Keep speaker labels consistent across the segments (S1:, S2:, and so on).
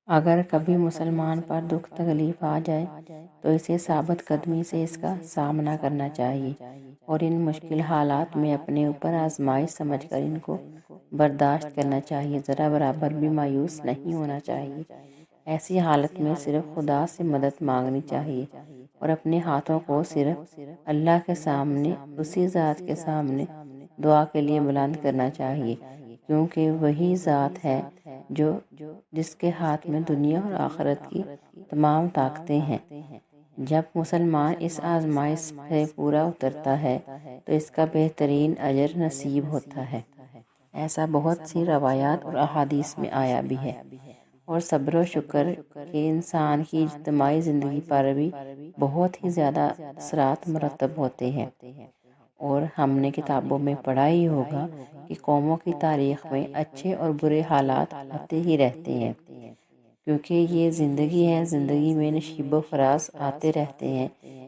S1: اگر کبھی مسلمان پر دکھ تکلیف آ جائے تو اسے ثابت قدمی سے اس کا سامنا کرنا چاہیے اور ان مشکل حالات میں اپنے اوپر آزمائش سمجھ کر ان کو برداشت کرنا چاہیے، ذرا برابر بھی مایوس نہیں ہونا چاہیے۔ ایسی حالت میں صرف خدا سے مدد مانگنی چاہیے اور اپنے ہاتھوں کو صرف اللہ کے سامنے، اسی ذات کے سامنے دعا کے لیے بلند کرنا چاہیے، کیونکہ وہی ذات ہے جس کے ہاتھ میں دنیا اور آخرت کی تمام طاقتیں ہیں۔ جب مسلمان اس آزمائش سے پورا اترتا ہے تو اس کا بہترین اجر نصیب ہوتا ہے۔ ایسا بہت سی روایات اور احادیث میں آیا بھی ہے، اور صبر و شکر کے انسان کی اجتماعی زندگی پر بھی بہت ہی زیادہ اثرات مرتب ہوتے ہیں۔ اور ہم نے کتابوں میں پڑھا ہی ہوگا کہ قوموں کی تاریخ میں اچھے اور برے حالات آتے ہی رہتے ہیں، کیونکہ یہ زندگی ہے، زندگی میں نشیب و فراز آتے رہتے ہیں۔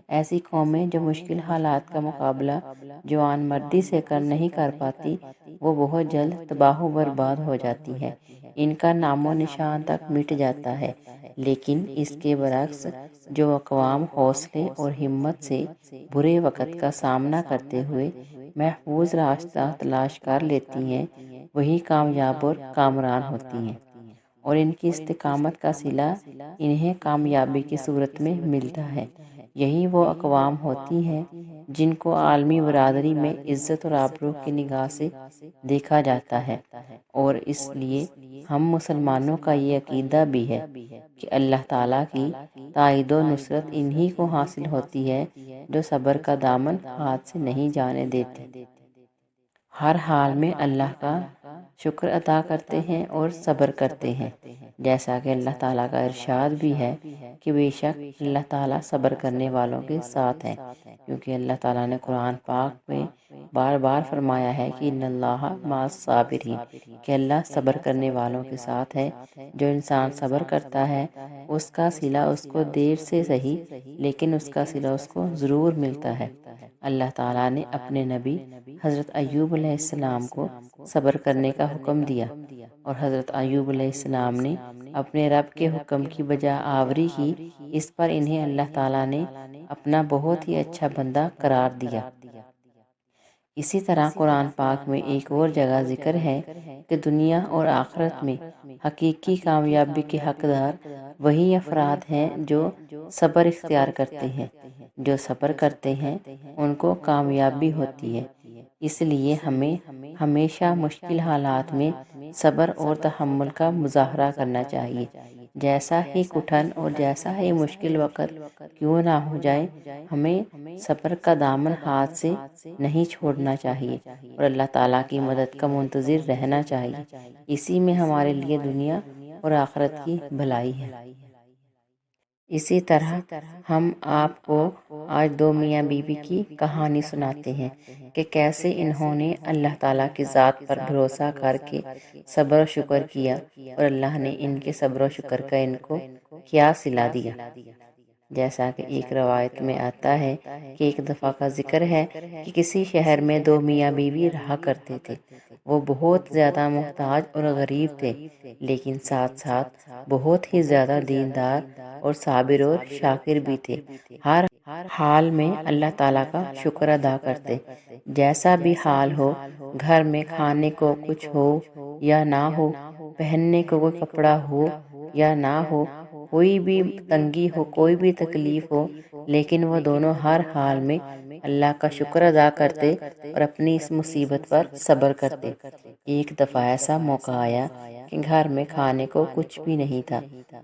S1: ایسی قومیں جو مشکل حالات کا مقابلہ جوان مردی سے نہیں کر پاتی، وہ بہت جلد تباہ و برباد ہو جاتی ہے، ان کا نام و نشان تک مٹ جاتا ہے۔ لیکن اس کے برعکس جو اقوام حوصلے اور ہمت سے برے وقت کا سامنا کرتے ہوئے محفوظ راستہ تلاش کر لیتی ہیں، وہی کامیاب اور کامران ہوتی ہیں، اور ان کی استقامت کا صلہ انہیں کامیابی کی صورت میں ملتا ہے۔ یہی وہ اقوام ہوتی ہیں جن کو عالمی برادری میں عزت اور آبرو کی نگاہ سے دیکھا جاتا ہے، اور اس لیے ہم مسلمانوں کا یہ عقیدہ بھی ہے کہ اللہ تعالیٰ کی تائید و نصرت انہی کو حاصل ہوتی ہے جو صبر کا دامن ہاتھ سے نہیں جانے دیتے، ہر حال میں اللہ کا شکر ادا کرتے ہیں اور صبر کرتے ہیں، جیسا کہ اللہ تعالیٰ کا ارشاد بھی ہے کہ بے شک اللہ تعالیٰ صبر کرنے والوں کے ساتھ ہے، کیونکہ اللہ تعالیٰ نے قرآن پاک میں بار بار فرمایا ہے کہ ان اللہ مع الصابرین، کہ اللہ صبر کرنے والوں کے ساتھ ہے۔ جو انسان صبر کرتا ہے اس کا صلہ اس کو دیر سے صحیح، لیکن اس کا صلہ اس کو ضرور ملتا ہے۔ اللہ تعالیٰ نے اپنے نبی حضرت ایوب علیہ السلام کو صبر کرنے کا حکم دیا، اور حضرت ایوب علیہ السلام نے اپنے رب کے حکم کی بجا آوری کی، اس پر انہیں اللہ تعالیٰ نے اپنا بہت ہی اچھا بندہ قرار دیا۔ اسی طرح قرآن پاک میں ایک اور جگہ ذکر ہے کہ دنیا اور آخرت میں حقیقی کامیابی کے حقدار وہی افراد ہیں جو صبر اختیار کرتے ہیں۔ جو صبر کرتے ہیں ان کو کامیابی ہوتی ہے۔ اس لیے ہمیں ہمیشہ مشکل حالات میں صبر اور تحمل کا مظاہرہ کرنا چاہیے، جیسا ہی کٹھن اور جیسا ہی مشکل وقت کیوں نہ ہو جائے، ہمیں صبر کا دامن ہاتھ سے نہیں چھوڑنا چاہیے اور اللہ تعالیٰ کی مدد کا منتظر رہنا چاہیے۔ اسی میں ہمارے لیے دنیا اور آخرت کی بھلائی ہے۔ اسی طرح ہم آپ کو آج دو میاں بیوی کی کہانی سناتے ہیں کہ کیسے انہوں نے اللہ تعالیٰ کی ذات پر بھروسہ کر کے صبر و شکر کیا، اور اللہ نے ان کے صبر و شکر کا ان کو کیا صلہ دیا۔ جیسا کہ ایک روایت میں آتا ہے کہ ایک دفعہ کا ذکر ہے کہ کسی شہر میں دو میاں بیوی رہا کرتے تھے۔ وہ بہت زیادہ محتاج اور غریب تھے، لیکن ساتھ ساتھ بہت ہی زیادہ دیندار اور صابر اور شاکر بھی تھے۔ ہر حال میں اللہ تعالیٰ کا شکر ادا کرتے، جیسا بھی حال ہو، گھر میں کھانے کو کچھ ہو یا نہ ہو، پہننے کو کوئی کپڑا ہو یا نہ ہو، کوئی بھی تنگی ہو، کوئی بھی تکلیف ہو، لیکن وہ دونوں ہر حال میں اللہ کا شکر ادا کرتے اور اپنی اس مصیبت پر صبر کرتے۔ ایک دفعہ ایسا موقع آیا کہ گھر میں کھانے کو کچھ بھی نہیں تھا،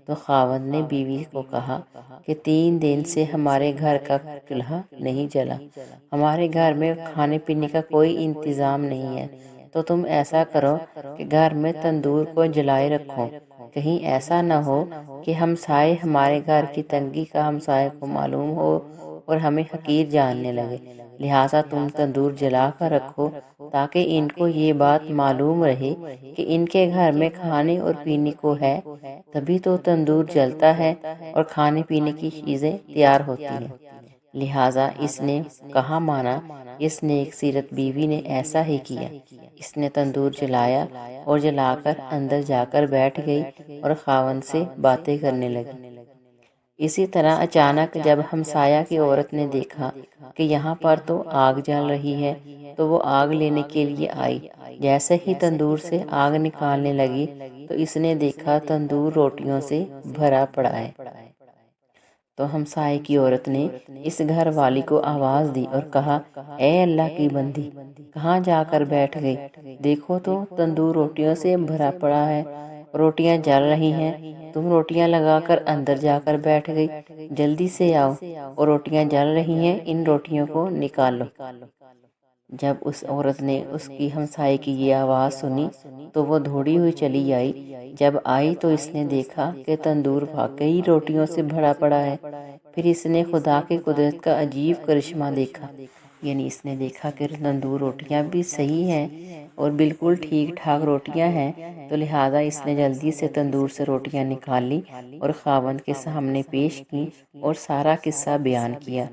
S1: تو خاوند نے بیوی کو کہا کہ 3 دن سے ہمارے گھر کا چولہا نہیں جلا، ہمارے گھر میں کھانے پینے کا کوئی انتظام نہیں ہے، تو تم ایسا کرو کہ گھر میں تندور کو جلائے رکھو، کہیں ایسا نہ ہو کہ ہمسائے ہمارے گھر کی تنگی کا ہمسائے کو معلوم ہو اور ہمیں حقیر جاننے لگے، لہٰذا تم تندور جلا کر رکھو تاکہ ان کو یہ بات معلوم رہے کہ ان کے گھر میں کھانے اور پینے کو ہے، تبھی تو تندور جلتا ہے اور کھانے پینے کی چیزیں تیار ہوتی ہیں۔ لہٰذا اس نے کہا مانا اس نیک سیرت بیوی نے ایسا ہی کیا۔ اس نے تندور جلایا اور جلا کر اندر جا کر بیٹھ گئی اور خاوند سے باتیں کرنے لگی۔ اسی طرح اچانک جب ہمسایہ کی عورت نے دیکھا کہ یہاں پر تو آگ جل رہی ہے تو وہ آگ لینے کے لیے آئی۔ جیسے ہی تندور سے آگ نکالنے لگی تو اس نے دیکھا تندور روٹیوں سے بھرا پڑا ہے۔ تو ہمسائے کی عورت نے اس گھر والی کو آواز دی اور کہا، اے اللہ کی بندی، کہاں جا کر بیٹھ گئی؟ دیکھو تو تندور روٹیوں سے بھرا پڑا ہے، روٹیاں جل رہی ہیں، تم روٹیاں لگا کر اندر جا کر بیٹھ گئی۔ جلدی سے آؤ اور روٹیاں جل رہی ہیں، ان روٹیوں کو نکالو۔ جب اس عورت نے اس کی ہمسائے کی یہ آواز سنی تو وہ دوڑی ہوئی چلی آئی۔ جب آئی تو اس نے دیکھا کہ تندور واقعی روٹیوں سے بھرا پڑا ہے۔ پھر اس نے خدا کی قدرت کا عجیب کرشمہ دیکھا، یعنی اس نے دیکھا کہ تندور روٹیاں بھی صحیح ہیں اور بالکل ٹھیک ٹھاک روٹیاں ہیں، تو لہٰذا اس نے جلدی سے تندور سے روٹیاں نکال لی اور خاوند کے سامنے پیش کی اور سارا قصہ بیان کیا۔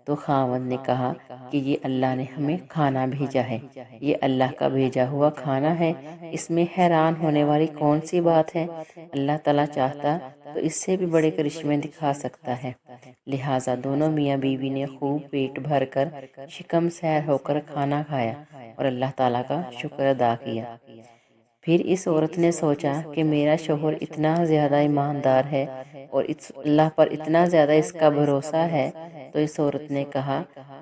S1: تو خاوند نے کہا کہ یہ اللہ نے ہمیں کھانا بھیجا ہے، یہ اللہ کا بھیجا ہوا کھانا ہے، اس میں حیران ہونے والی کون سی بات ہے؟ اللہ تعالیٰ چاہتا تو اس سے بھی بڑے کرشمے دکھا سکتا ہے۔ لہٰذا دونوں میاں بیوی نے خوب پیٹ بھر کر شکم سیر ہو کر کھانا کھایا اور اللہ تعالیٰ کا شکر ادا کیا۔ پھر اس عورت نے سوچا کہ میرا شوہر اتنا زیادہ ایماندار ہے اور اللہ پر اتنا زیادہ اس کا بھروسہ ہے، تو اس عورت نے کہا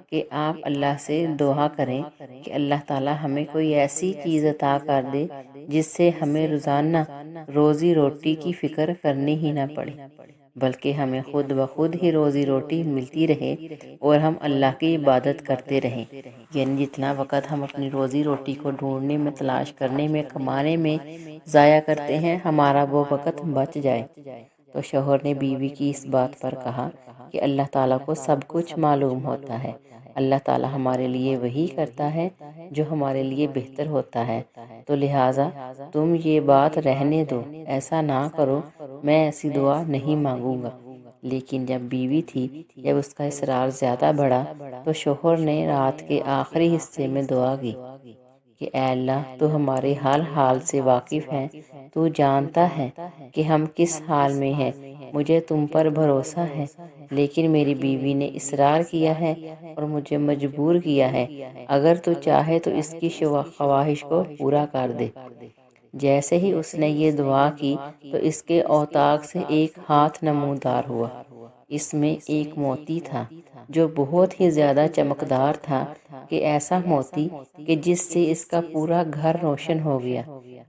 S1: کہ آپ اللہ سے دعا کریں کہ اللہ تعالیٰ ہمیں کوئی ایسی چیز عطا کر دے جس سے ہمیں روزانہ روزی روٹی کی فکر کرنی ہی نہ پڑے، بلکہ ہمیں خود بخود ہی روزی روٹی ملتی رہے اور ہم اللہ کی عبادت کرتے رہیں۔ یعنی جتنا وقت ہم اپنی روزی روٹی کو ڈھونڈنے میں، تلاش کرنے میں، کمانے میں ضائع کرتے ہیں، ہمارا وہ وقت بچ جائے۔ تو شوہر نے بیوی کی اس بات پر کہا کہ اللہ تعالیٰ کو سب کچھ معلوم ہوتا ہے، اللہ تعالیٰ ہمارے لیے وہی کرتا ہے جو ہمارے لیے بہتر ہوتا ہے، تو لہٰذا تم یہ بات رہنے دو، ایسا نہ کرو، میں ایسی دعا نہیں مانگوں گا۔ لیکن جب بیوی تھی، جب اس کا اصرار زیادہ بڑھا تو شوہر نے رات کے آخری حصے میں دعا کی کہ اے اللہ، تو ہمارے ہر حال سے واقف ہے، تو جانتا ہے کہ ہم کس حال میں ہیں، مجھے تم پر بھروسہ ہے، لیکن میری بیوی نے اصرار کیا ہے اور مجھے مجبور کیا ہے، اگر تو چاہے تو اس کی خواہش کو پورا کر دے۔ جیسے ہی اس نے یہ دعا کی تو اس کے اوطاق سے ایک ہاتھ نمودار ہوا۔ اس میں ایک موتی تھا جو بہت ہی زیادہ چمکدار تھا، کہ ایسا موتی کہ جس سے اس کا پورا گھر روشن ہو گیا۔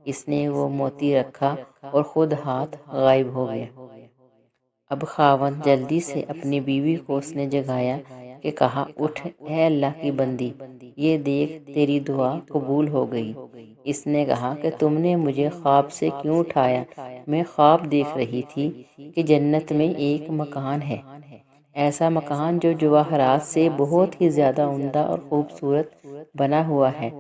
S1: اس نے وہ موتی رکھا اور خود ہاتھ غائب ہو گیا۔ اب خاوند جلدی سے اپنی بیوی کو اس نے جگایا کہ کہا، اٹھ اے اللہ کی بندی، یہ دیکھ تیری دعا قبول ہو گئی۔ اس نے کہا کہ تم نے مجھے خواب سے کیوں اٹھایا؟ میں خواب دیکھ رہی تھی کہ جنت میں ایک مکان ہے، ایسا مکان جو جواہرات سے بہت ہی زیادہ عمدہ اور خوبصورت بنا ہوا ہے،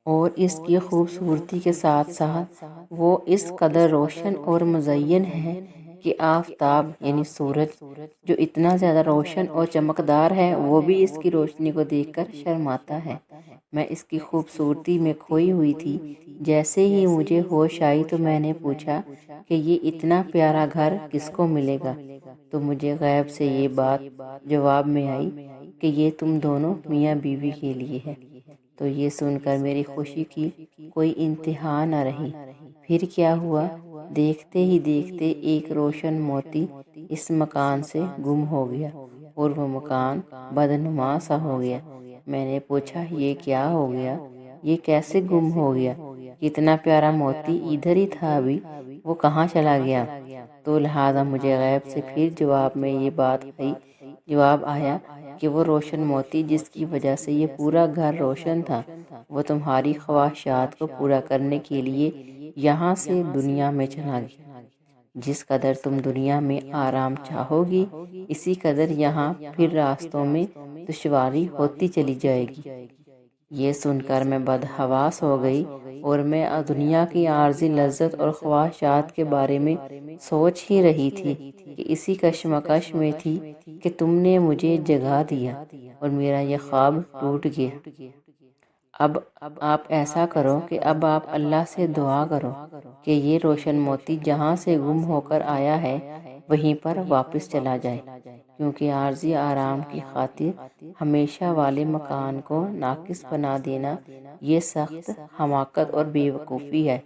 S1: اور اس کی خوبصورتی کے ساتھ ساتھ وہ اس قدر روشن اور مزین ہے کہ آفتاب یعنی سورج جو اتنا زیادہ روشن اور چمکدار ہے، وہ بھی اس کی روشنی کو دیکھ کر شرماتا ہے۔ میں اس کی خوبصورتی میں کھوئی ہوئی تھی۔ جیسے ہی مجھے ہوش آئی تو میں نے پوچھا کہ یہ اتنا پیارا گھر کس کو ملے گا؟ تو مجھے غیب سے یہ بات جواب میں آئی کہ یہ تم دونوں میاں بیوی کے لیے ہے۔ تو یہ سن کر میری خوشی کی کوئی انتہا نہ رہی۔ پھر کیا ہوا، دیکھتے ہی دیکھتے ایک روشن موتی اس مکان سے گم ہو گیا اور وہ مکان بدنما سا ہو گیا۔ میں نے پوچھا، یہ کیا ہو گیا؟ یہ کیسے گم ہو گیا؟ اتنا پیارا موتی ادھر ہی تھا، ابھی وہ کہاں چلا گیا؟ تو لہٰذا مجھے غیب سے پھر جواب میں یہ بات جواب آیا کہ وہ روشن موتی جس کی وجہ سے یہ پورا گھر روشن تھا، وہ تمہاری خواہشات کو پورا کرنے کے لیے یہاں سے دنیا میں چلا گیا۔ جس قدر تم دنیا میں آرام چاہو گی، اسی قدر یہاں پھر راستوں میں دشواری ہوتی چلی جائے گی۔ یہ سن کر میں بدحواس ہو گئی اور میں دنیا کی عارضی لذت اور خواہشات کے بارے میں سوچ ہی رہی تھی کہ اسی کشمکش میں تھی کہ تم نے مجھے جگا دیا اور میرا یہ خواب ٹوٹ گیا۔ اب آپ ایسا کرو کہ اب آپ اللہ سے دعا کرو کہ یہ روشن موتی جہاں سے گم ہو کر آیا ہے وہیں پر واپس چلا جائے، کیونکہ عارضی آرام کی خاطر ہمیشہ والے مکان کو ناقص بنا دینا یہ سخت حماقت اور بے وقوفی ہے۔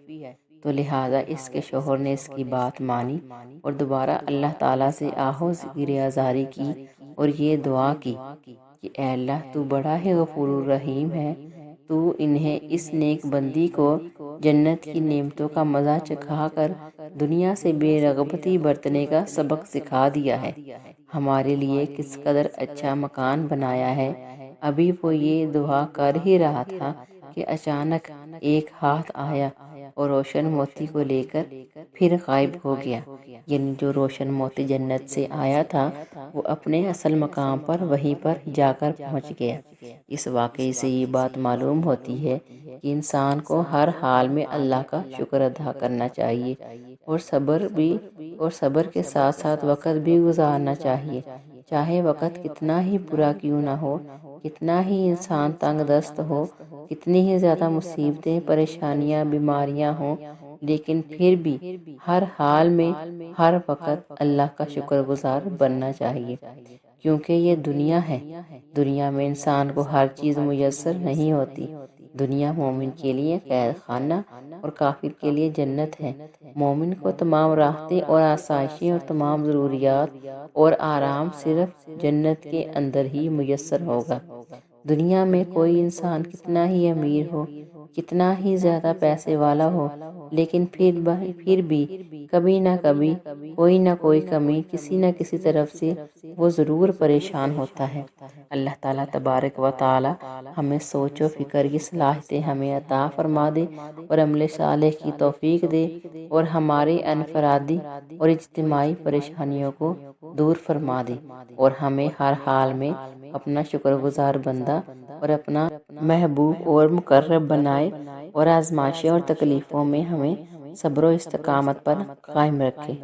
S1: تو لہٰذا اس کے شوہر نے اس کی بات مانی اور دوبارہ اللہ تعالیٰ سے آہو گریازاری کی اور یہ دعا کی کہ اے اللہ تو بڑا ہی غفور الرحیم ہے، تو انہیں اس نیک بندی کو جنت کی نعمتوں کا مزہ چکھا کر دنیا سے بے رغبتی برتنے کا سبق سکھا دیا ہے۔ ہمارے لیے کس قدر اچھا مکان بنایا ہے۔ ابھی وہ یہ دعا کر ہی رہا تھا کہ اچانک ایک ہاتھ آیا اور روشن موتی کو لے کر پھر غائب ہو گیا، یعنی جو روشن موتی جنت سے آیا تھا وہ اپنے اصل مقام پر وہیں پر جا کر پہنچ گیا۔ اس واقعے سے یہ بات معلوم ہوتی ہے کہ انسان کو ہر حال میں اللہ کا شکر ادا کرنا چاہیے اور صبر کے ساتھ ساتھ وقت بھی گزارنا چاہیے، چاہے وقت کتنا ہی برا کیوں نہ ہو، کتنا ہی انسان تنگ دست ہو، کتنی ہی زیادہ مصیبتیں، پریشانیاں، بیماریاں ہوں، لیکن پھر بھی ہر حال میں ہر وقت اللہ کا شکر گزار بننا چاہیے، کیونکہ یہ دنیا ہے۔ دنیا میں انسان کو ہر چیز میسر نہیں ہوتی۔ دنیا مومن کے لیے قید خانہ اور کافر کے لیے جنت ہے۔ مومن کو تمام راحتیں اور آسائشیں اور تمام ضروریات اور آرام صرف جنت کے اندر ہی میسر ہوگا۔ دنیا میں کوئی انسان کتنا ہی امیر ہو، کتنا ہی زیادہ پیسے والا ہو، لیکن پھر بھی کبھی نہ کبھی کوئی نہ کوئی کمی کسی نہ کسی طرف سے وہ ضرور پریشان ہوتا ہے۔ اللہ تعالیٰ تبارک و تعالیٰ ہمیں سوچ و فکر کی صلاحیتیں ہمیں عطا فرما دے اور عمل صالح کی توفیق دے اور ہمارے انفرادی اور اجتماعی پریشانیوں کو دور فرما دے اور ہمیں ہر حال میں اپنا شکر گزار بندہ اور اپنا محبوب اور مقرب بنائے اور آزمائشوں اور تکلیفوں میں ہمیں صبر و استقامت پر قائم رکھے۔